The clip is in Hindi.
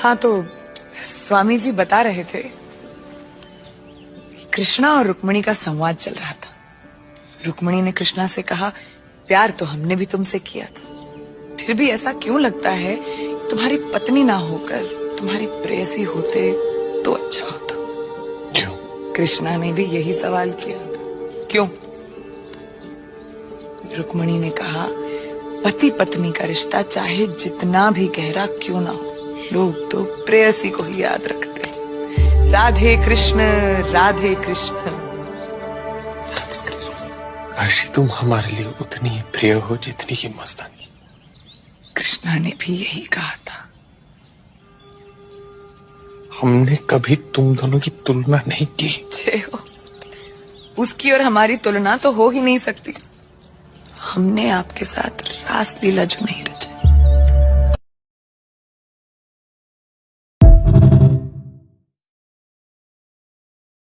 हाँ तो स्वामी जी बता रहे थे, कृष्णा और रुक्मिणी का संवाद चल रहा था। रुक्मिणी ने कृष्णा से कहा, प्यार तो हमने भी तुमसे किया था, फिर भी ऐसा क्यों लगता है तुम्हारी पत्नी ना होकर तुम्हारी प्रेयसी होते तो अच्छा होता। क्यों? कृष्णा ने भी यही सवाल किया, क्यों? रुक्मिणी ने कहा, पति पत्नी का रिश्ता चाहे जितना भी गहरा क्यों ना हो, लोग तो प्रेयसी को ही याद रखते हैं। राधे कृष्ण राधे कृष्ण। काशी तुम हमारे लिए उतनी ही प्रिय हो जितनी की मस्तानी। कृष्णा ने भी यही कहा था। हमने कभी तुम दोनों की तुलना नहीं की। जय हो, उसकी और हमारी तुलना तो हो ही नहीं सकती। हमने आपके साथ रास लीला जो नहीं